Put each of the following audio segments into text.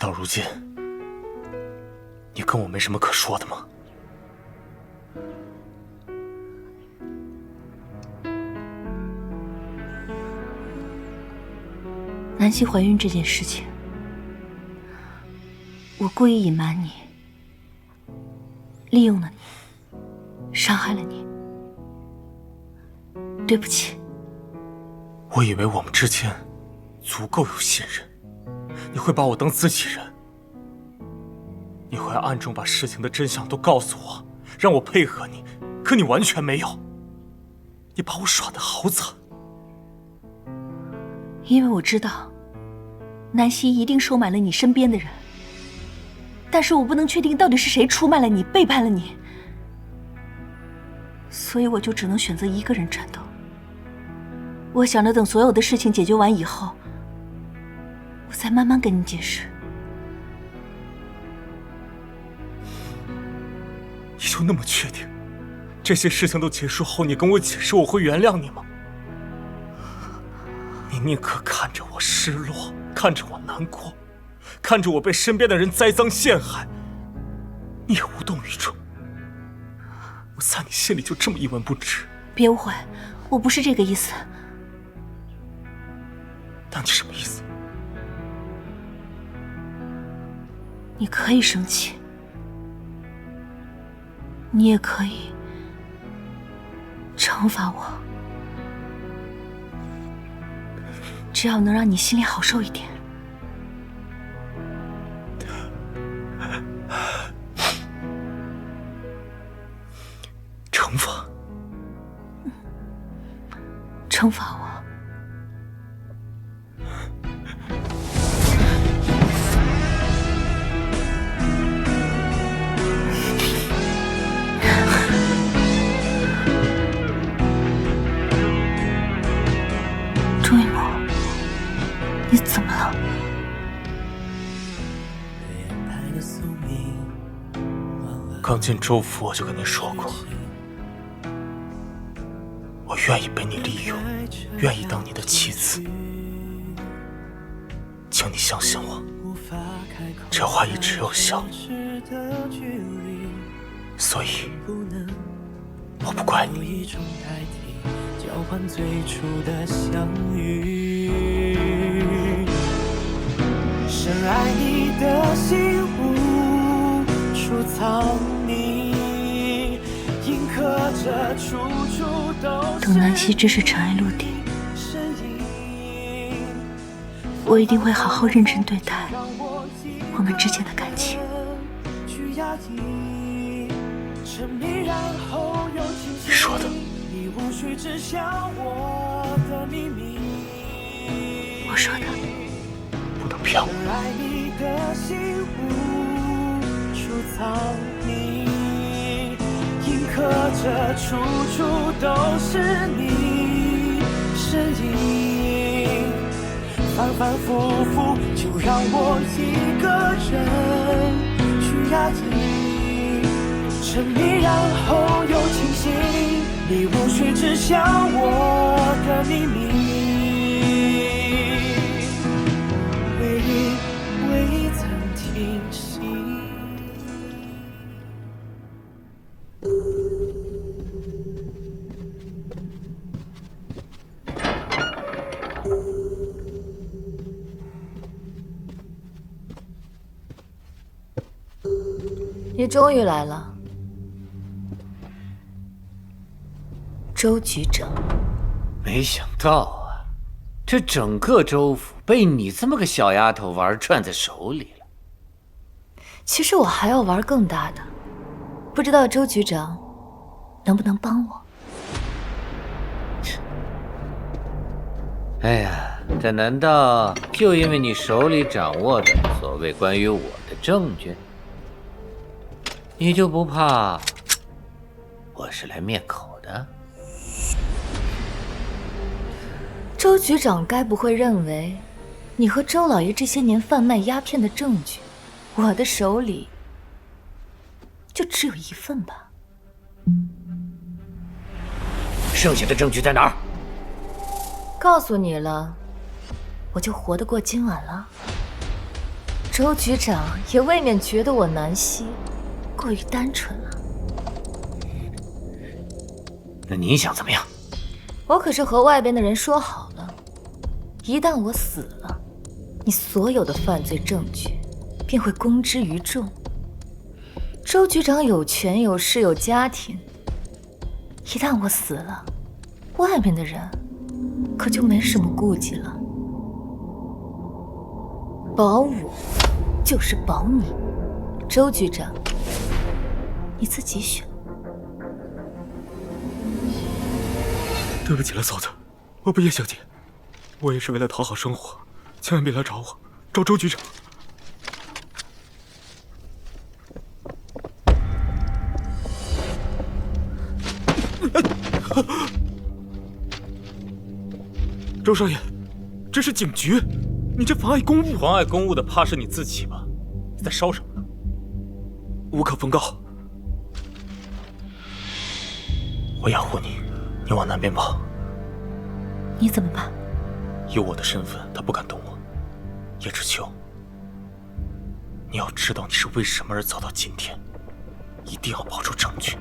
到如今，你跟我没什么可说的吗？南希怀孕这件事情，我故意隐瞒你，利用了你，伤害了你，对不起。我以为我们之间足够有信任，你会把我当自己人，你会暗中把事情的真相都告诉我，让我配合你，可你完全没有，你把我耍得好惨。因为我知道南希一定收买了你身边的人，但是我不能确定到底是谁出卖了你，背叛了你，所以我就只能选择一个人战斗。我想着等所有的事情解决完以后，我再慢慢跟你解释。你就那么确定，这些事情都结束后，你跟我解释，我会原谅你吗？你宁可看着我失落，看着我难过，看着我被身边的人栽赃陷害，你也无动于衷。我在你心里就这么一文不值。别误会，我不是这个意思。那你什么意思？你可以生气，你也可以惩罚我，只要能让你心里好受一点。惩罚？惩罚我。钟一博，你怎么了？刚进州府我就跟你说过，我愿意被你利用，愿意当你的妻子，请你相信我，这话一直有效，所以我不怪你。交换最初的相遇，深爱你的心无处藏匿，印刻着处处都是等南希知识尘埃落定，我一定会好好认真对待我们之间的感情。你说的，我说的，不能骗我。印刻着处处都是你身影，反反复复，就让我一个人去压抑，沉迷然后又清醒，你无需知晓我的秘密，未曾停息。你终于来了，周局长。没想到啊，这整个州府被你这么个小丫头玩转在手里了。其实我还要玩更大的，不知道周局长能不能帮我？哎呀，这难道就因为你手里掌握的所谓关于我的证据，你就不怕我是来灭口的？周局长该不会认为你和周老爷这些年贩卖鸦片的证据，我的手里就只有一份吧？剩下的证据在哪儿？告诉你了，我就活得过今晚了。周局长也未免觉得我南希过于单纯了。那你想怎么样？我可是和外边的人说好了，一旦我死了，你所有的犯罪证据便会公之于众。周局长有权有势有家庭，一旦我死了，外面的人可就没什么顾忌了。保我就是保你，周局长，你自己选。对不起了，嫂子，我不叶小姐，我也是为了讨好生活，千万别来找我，找周局长。周少爷，这是警局，你这妨碍公务！妨碍公务的怕是你自己吧？你在烧什么呢？无可奉告。我养护你，你往南边跑。你怎么办？以我的身份，他不敢动我。叶知秋，你要知道你是为什么而走到今天，一定要保住证据。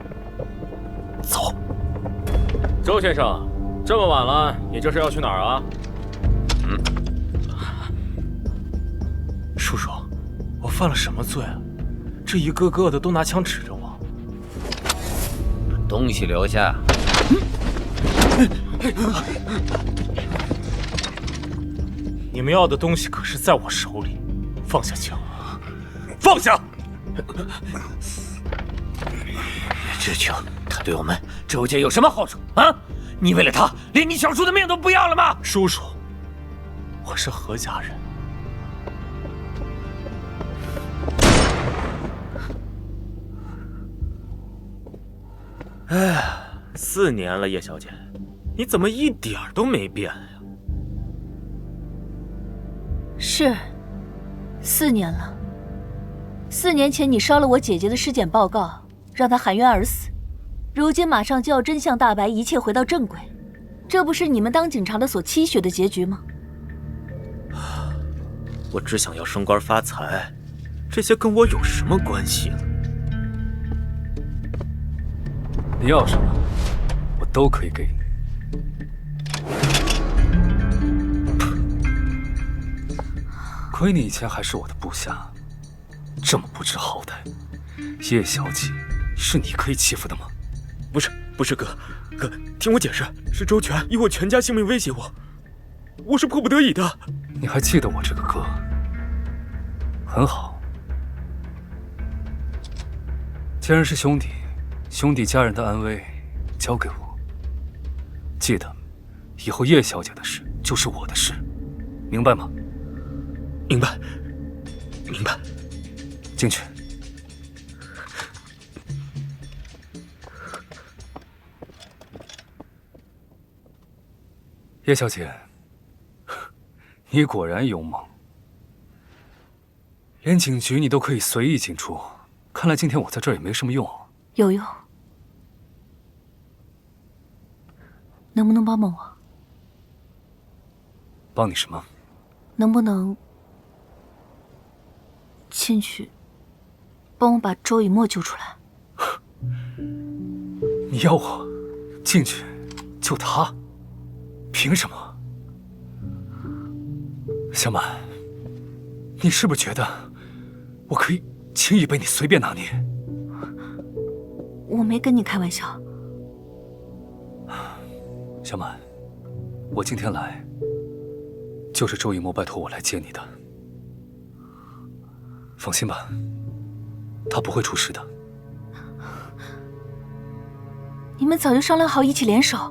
走。周先生，这么晚了，你这是要去哪儿啊？叔叔，我犯了什么罪啊？这一个个的都拿枪指着我。把东西留下。你们要的东西可是在我手里，放下枪，放下！知秋，他对我们周家有什么好处啊？你为了他，连你小叔的命都不要了吗？叔叔，我是何家人。哎，4年了，叶小姐，你怎么一点都没变呀？是，4年了。4年前你烧了我姐姐的尸检报告，让她含冤而死。如今马上就要真相大白，一切回到正轨，这不是你们当警察的所期许的结局吗？我只想要升官发财，这些跟我有什么关系呢？你要什么，我都可以给你。亏你以前还是我的部下，这么不知好歹。叶小姐，是你可以欺负的吗？不是哥，听我解释，是周全以我全家性命威胁我，我是迫不得已的。你还记得我这个哥？很好，既然是兄弟，兄弟家人的安危交给我。记得，以后叶小姐的事就是我的事，明白吗？明白。进去。叶小姐，你果然勇猛，连警局你都可以随意进出，看来今天我在这儿也没什么用啊。有用。能不能帮帮我？帮你什么？能不能进去帮我把周以沫救出来？你要我进去救他？凭什么？小满，你是不是觉得我可以轻易被你随便拿捏？我没跟你开玩笑。小满，我今天来就是周以沫拜托我来接你的。放心吧，他不会出事的。你们早就商量好一起联手。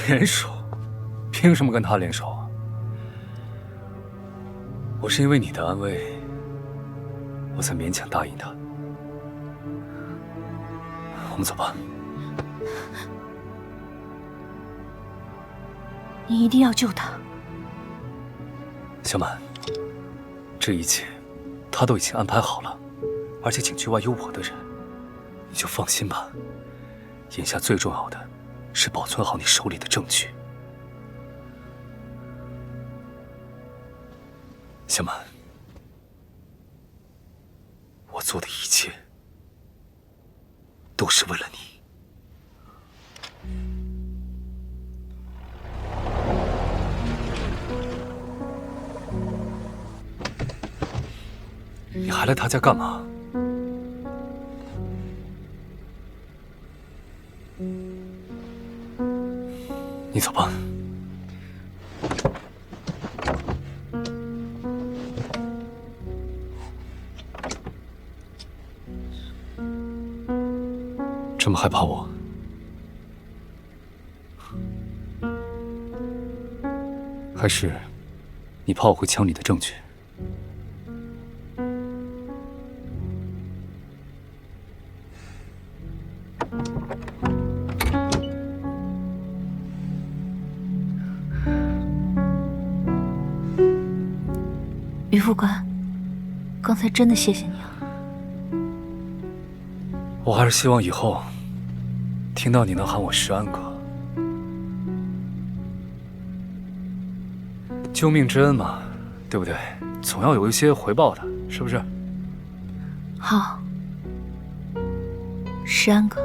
联手？凭什么跟他联手啊？我是因为你的安危，我才勉强答应他。我们走吧。你一定要救他。小满，这一切他都已经安排好了，而且警局外有我的人，你就放心吧。眼下最重要的是保存好你手里的证据。小满，做的一切，都是为了你。你还来他家干嘛？你走吧。这么害怕我？还是你怕我会抢你的证据？于副官，刚才真的谢谢你啊！我还是希望以后听到你能喊我石安哥。救命之恩嘛，对不对？总要有一些回报的，是不是？好，石安哥。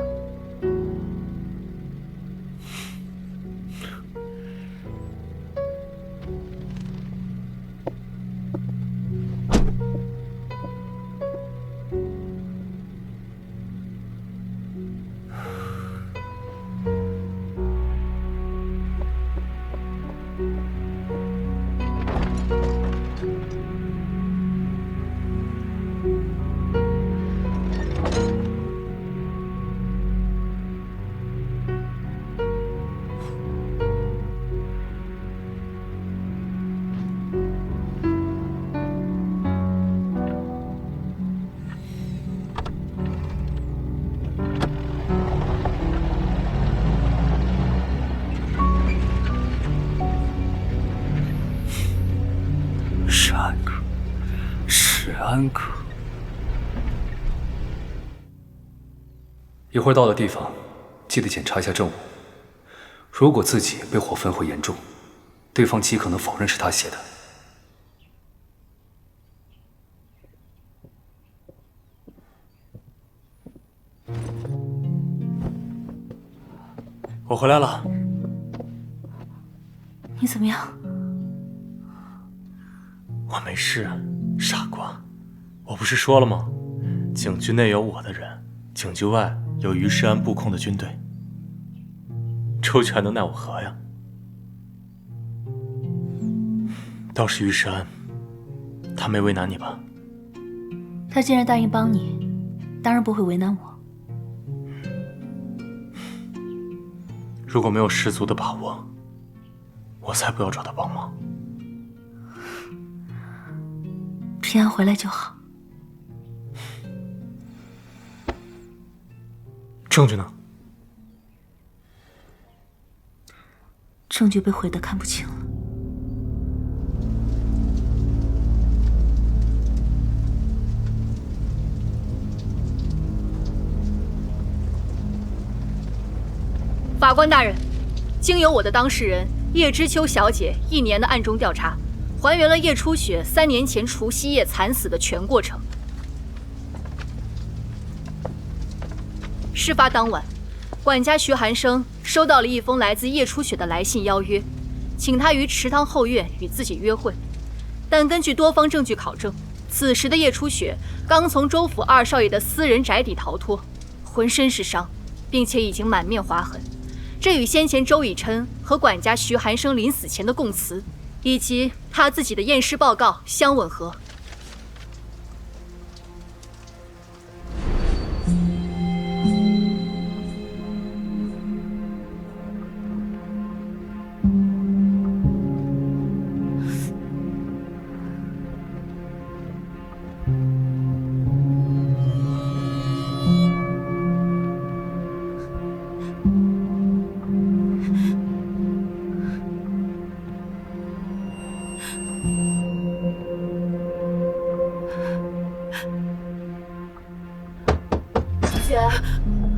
安哥，一会儿到的地方，记得检查一下证物。如果自己被火焚毁严重，对方极可能否认是他写的。我回来了。你怎么样？我没事，傻瓜。我不是说了吗？警局内有我的人，警局外有于世安布控的军队。周局还能奈我何呀？倒是于世安，他没为难你吧？他既然答应帮你，当然不会为难我。如果没有十足的把握，我才不要找他帮忙。平安回来就好。证据呢？证据被毁得看不清了。法官大人，经由我的当事人叶知秋小姐1年的暗中调查，还原了叶初雪3年前除夕夜惨死的全过程。事发当晚，管家徐寒生收到了一封来自叶初雪的来信邀约，请他于池塘后院与自己约会。但根据多方证据考证，此时的叶初雪刚从州府2少爷的私人宅邸逃脱，浑身是伤，并且已经满面划痕。这与先前周以琛和管家徐寒生临死前的供词，以及他自己的验尸报告相吻合。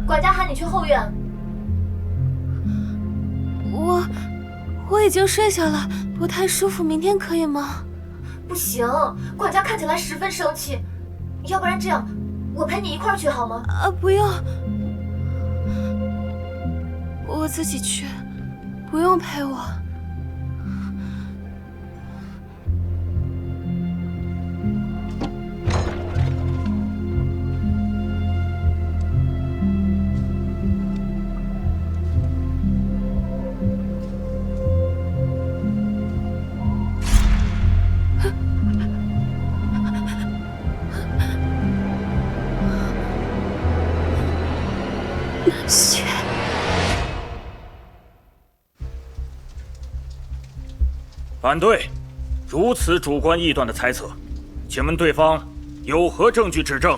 管家喊你去后院。我已经睡下了，不太舒服，明天可以吗？不行，管家看起来十分生气，要不然这样，我陪你一块儿去好吗？不用，我自己去，不用陪我。雪，反对，如此主观臆断的猜测，请问对方有何证据指证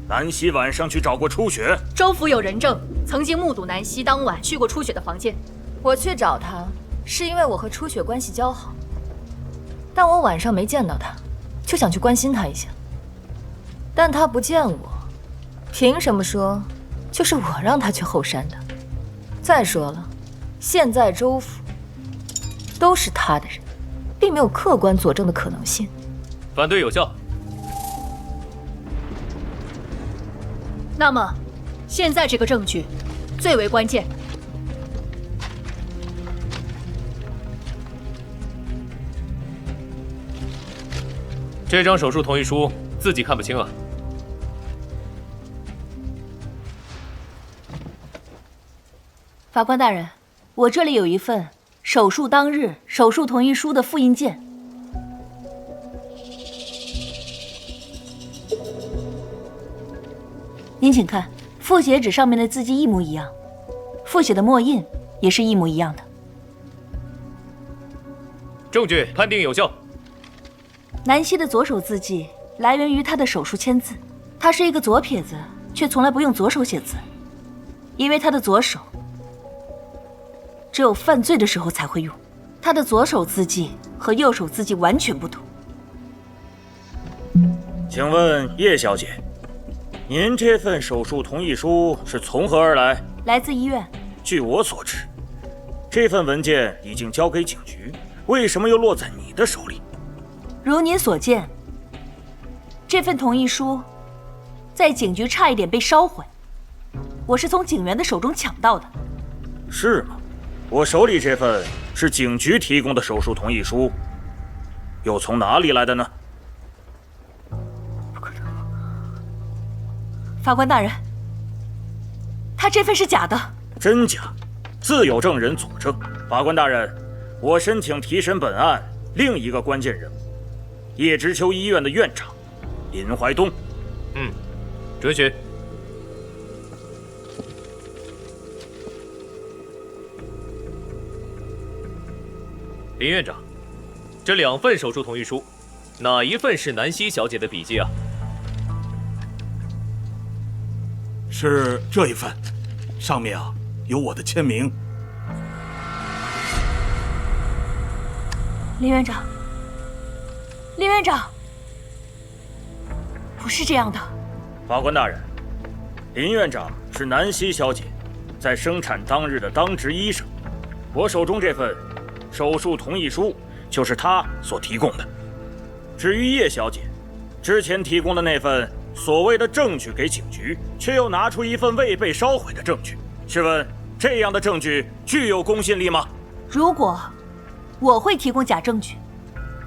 南希晚上去找过初雪？州府有人证，曾经目睹南希当晚去过初雪的房间。我去找他，是因为我和初雪关系交好，但我晚上没见到他，就想去关心他一下。但他不见我，凭什么说就是我让他去后山的？再说了，现在州府都是他的人，并没有客观佐证的可能性。反对有效。那么，现在这个证据最为关键。这张手术同意书自己看不清啊。法官大人，我这里有一份手术当日手术同意书的复印件。您请看，复写纸上面的字迹一模一样，复写的墨印也是一模一样的。证据判定有效。南希的左手字迹来源于她的手术签字，她是一个左撇子，却从来不用左手写字，因为她的左手只有犯罪的时候才会用。她的左手字迹和右手字迹完全不同。请问叶小姐，您这份手术同意书是从何而来？来自医院。据我所知，这份文件已经交给警局，为什么又落在你的手里？如您所见，这份同意书在警局差一点被烧毁，我是从警员的手中抢到的。是吗？我手里这份是警局提供的手术同意书，又从哪里来的呢？法官大人，他这份是假的。真假，自有证人佐证。法官大人，我申请提审本案另一个关键人物，叶知秋医院的院长林怀东。准许。林院长，这2份手术同意书，哪一份是南希小姐的笔迹啊？是这一份，上面啊有我的签名。林院长，林院长，不是这样的。法官大人，林院长是南希小姐在生产当日的当值医生，我手中这份手术同意书就是他所提供的。至于叶小姐之前提供的那份所谓的证据给警局，却又拿出一份未被烧毁的证据，试问这样的证据具有公信力吗？如果我会提供假证据，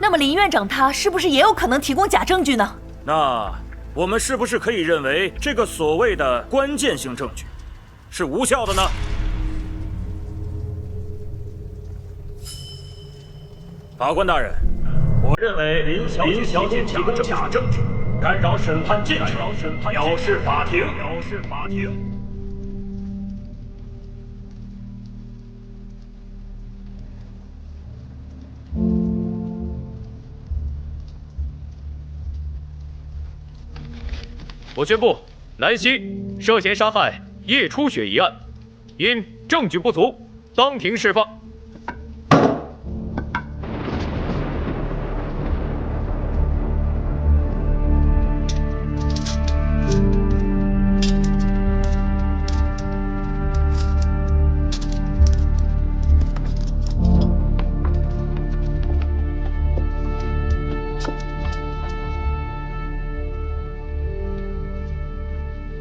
那么林院长他是不是也有可能提供假证据呢？那我们是不是可以认为这个所谓的关键性证据是无效的呢？法官大人，我认为林小姐提供假证据，干扰审判进程，藐视法庭。我宣布，南希涉嫌杀害叶初雪一案，因证据不足，当庭释放。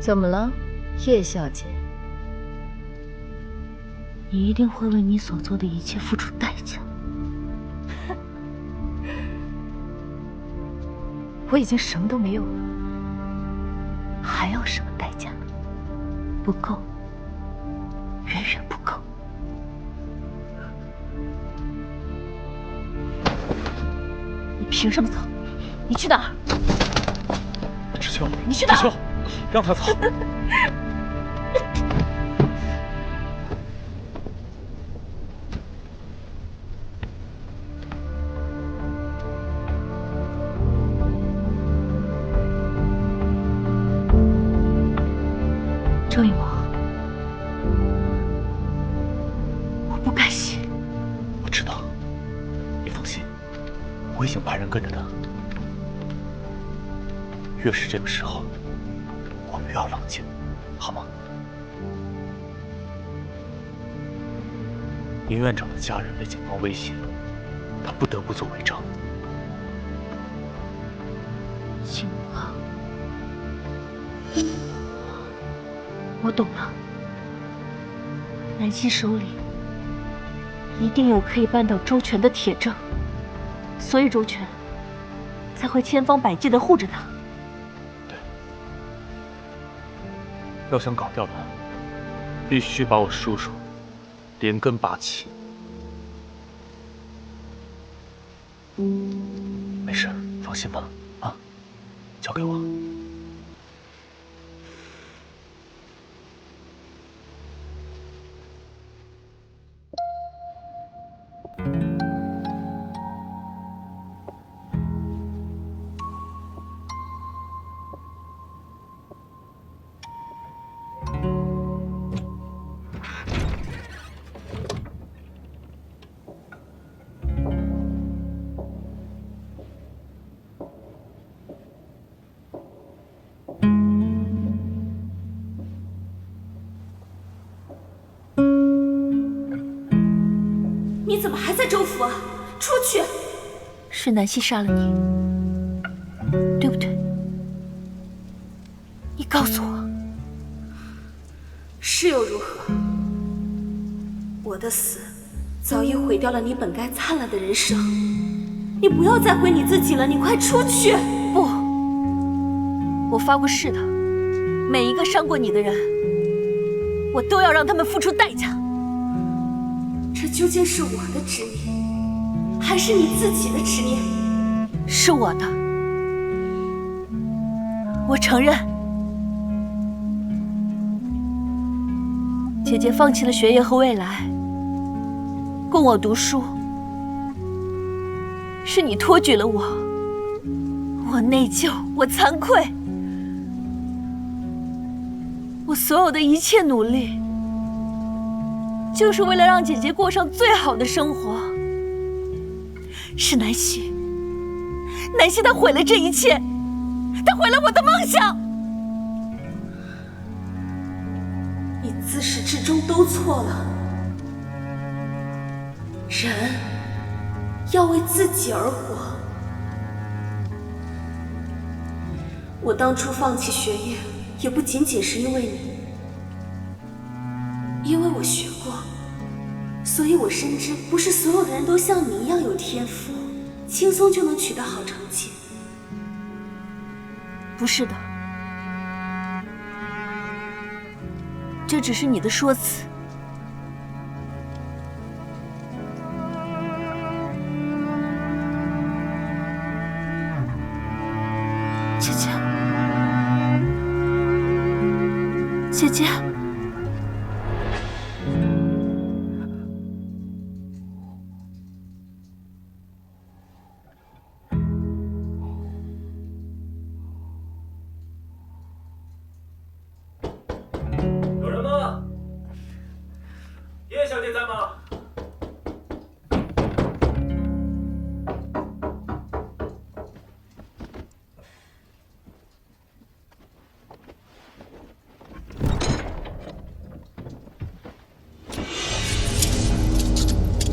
怎么了，叶小姐？你一定会为你所做的一切付出代价。我已经什么都没有了，还要什么代价？不够，远远不够。你凭什么走？你去哪儿？芷秋，你去哪儿？芷秋，让他走。周一萌，我不甘心。我知道，你放心，我已经派人跟着他。越是这个时候，我们越要冷静，好吗？林院长的家人被警方威胁，他不得不做伪证。警方，我懂了。南希手里一定有可以扳倒周全的铁证，所以周全才会千方百计地护着他。对，要想搞掉他，必须把我叔叔连根拔起。没事，放心吧，啊，交给我。你怎么还在州府啊？出去！是南希杀了你，对不对？你告诉我，是又如何？我的死早已毁掉了你本该灿烂的人生，你不要再毁你自己了，你快出去！不，我发过誓的，每一个伤过你的人，我都要让他们付出代价。这究竟是我的执念，还是你自己的执念？是我的，我承认。姐姐放弃了学业和未来，供我读书，是你托举了我，我内疚，我惭愧，我所有的一切努力，就是为了让姐姐过上最好的生活。是南希，南希她毁了这一切，她毁了我的梦想。你自始至终都错了。人要为自己而活。我当初放弃学业，也不仅仅是因为你，因为我学过，所以我深知不是所有的人都像你一样有天赋，轻松就能取得好成绩。不是的，这只是你的说辞。姐姐，姐姐。有人吗？叶小姐在吗？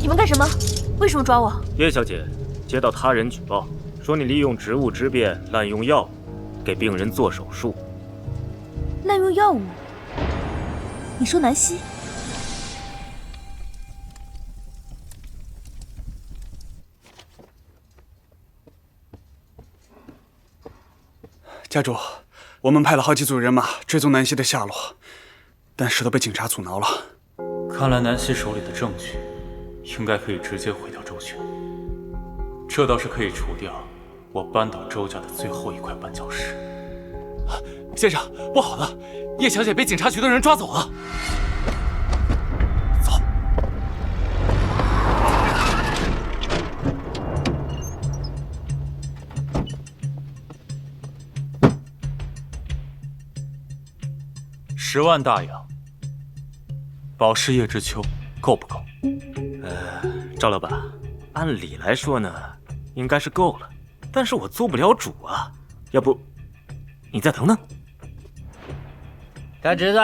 你们干什么？为什么抓我？叶小姐，接到他人举报，说你利用职务之便滥用药物，给病人做手术。滥用药物？你说南希？家主，我们派了好几组人马追踪南希的下落，但是都被警察阻挠了。看来南希手里的证据，应该可以直接毁掉周全。这倒是可以除掉我扳倒周家的最后一块绊脚石。先生，不好了，叶小姐被警察局的人抓走了。走。10万大洋，保释叶知秋够不够？赵老板，按理来说呢，应该是够了，但是我做不了主啊，要不你再等等。大侄子，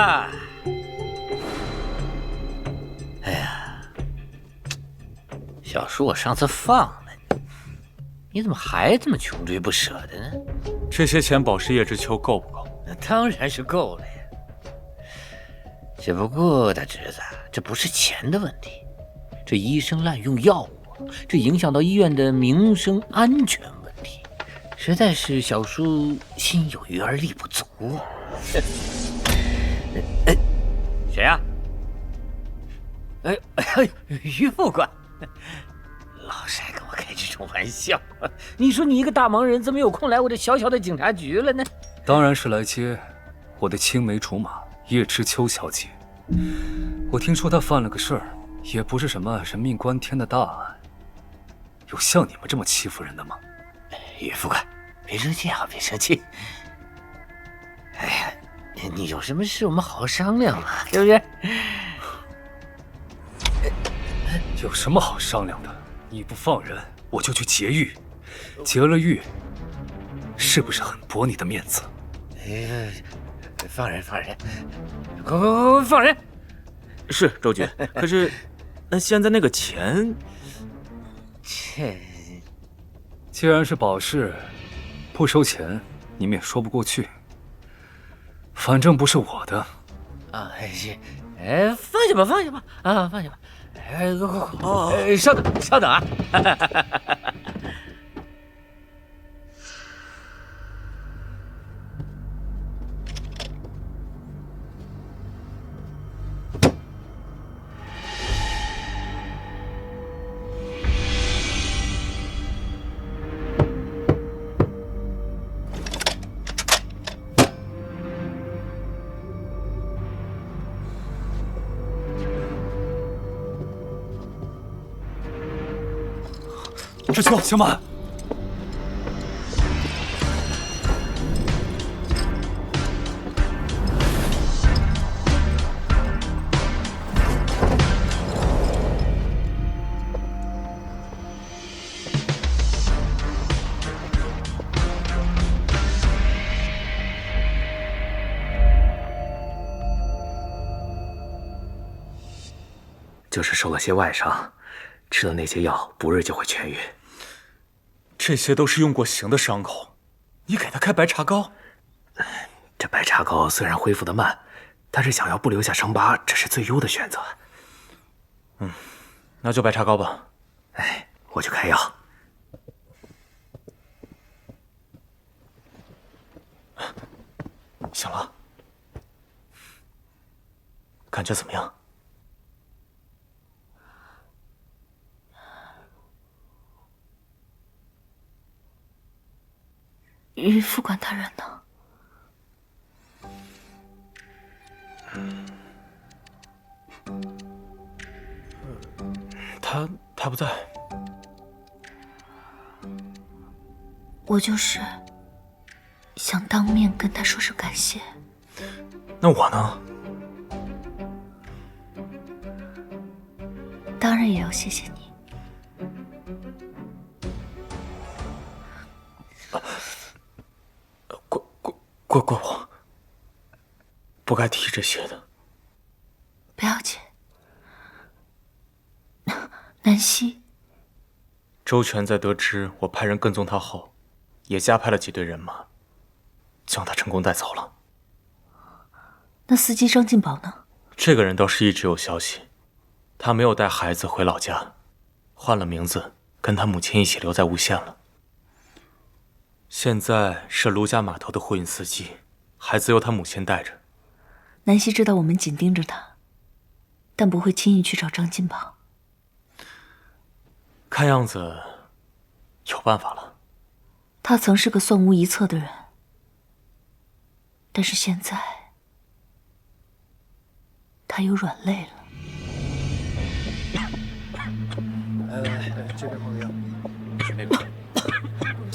哎呀，小叔，我上次放了你怎么还这么穷追不舍的呢？这些钱保释叶知秋够不够？那当然是够了呀。只不过大侄子，这不是钱的问题，这医生滥用药物，这影响到医院的民生安全问题，实在是小叔心有余而力不足啊。谁呀？于副官，老是爱跟我开这种玩笑。你说你一个大忙人，怎么有空来我这小小的警察局了呢？当然是来接我的青梅竹马叶知秋小姐。我听说她犯了个事儿，也不是什么人命关天的大案，有像你们这么欺负人的吗？于副官，别生气啊，别生气。哎呀，你有什么事我们好好商量嘛，对不对？有什么好商量的？你不放人，我就去劫狱，劫了狱，是不是很驳你的面子？放人，快放人！是周局，可是那现在那个钱，既然是保释，不收钱，你们也说不过去。反正不是我的。啊，放下吧，放下吧，啊，放下吧。稍等啊！知秋，请慢。就是受了些外伤，吃了那些药，不日就会痊愈。这些都是用过刑的伤口，你给他开白茶膏？这白茶膏虽然恢复得慢，但是想要不留下伤疤，这是最优的选择。那就白茶膏吧。我去开药。醒了，感觉怎么样？于副官大人呢？他不在。我就是想当面跟他说声感谢。那我呢？当然也要谢谢你。怪我，不该提这些的。不要紧。南希，周全在得知我派人跟踪他后，也加派了几队人马，将他成功带走了。那司机张进宝呢？这个人倒是一直有消息，他没有带孩子回老家，换了名字，跟他母亲一起留在无县了。现在是卢家码头的货运司机，孩子由他母亲带着。南希知道我们紧盯着他，但不会轻易去找张进宝。看样子有办法了。他曾是个算无一策的人，但是现在他有软肋了。来，这边朋友，是那个。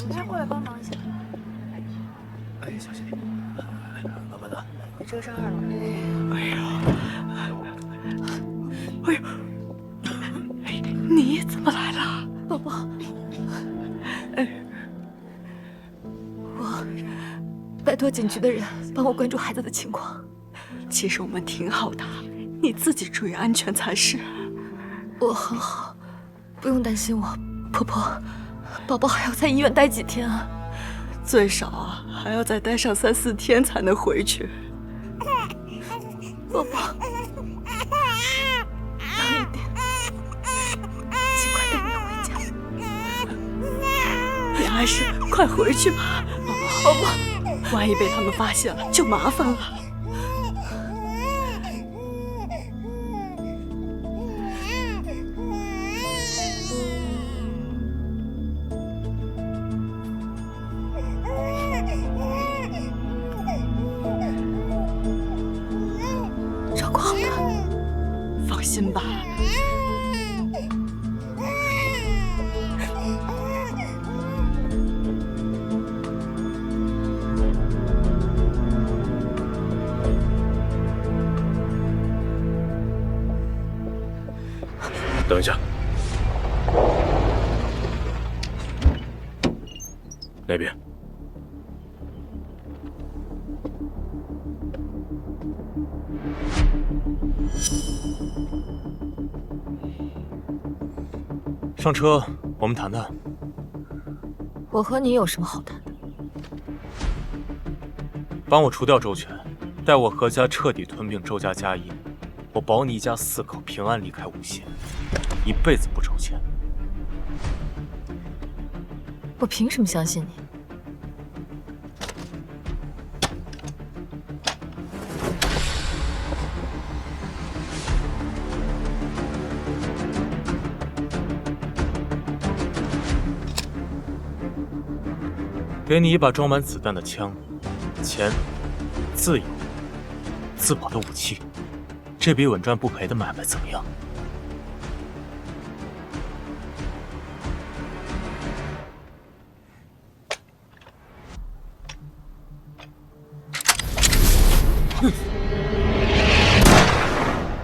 你先过来帮忙一下。哎，小心，慢慢的。你这个上2楼。哎呀，哎呀，你怎么来了，宝宝？我拜托警局的人帮我关注孩子的情况。其实我们挺好的，你自己注意安全才是。我很好，不用担心我。婆婆，宝宝还要在医院待几天啊？最少啊，还要再待上3、4天才能回去。宝宝，等一点，尽快带你回家。你还是快回去吧，宝宝，万一被他们发现了就麻烦了。照顾好他，放心吧。等一下，那边。上车，我们谈谈。我和你有什么好谈的？帮我除掉周全，带我何家彻底吞并周家家业，我保你一家4口平安离开无县，一辈子不愁钱。我凭什么相信你？给你一把装满子弹的枪，钱、自由、自保的武器，这笔稳赚不赔的买卖怎么样？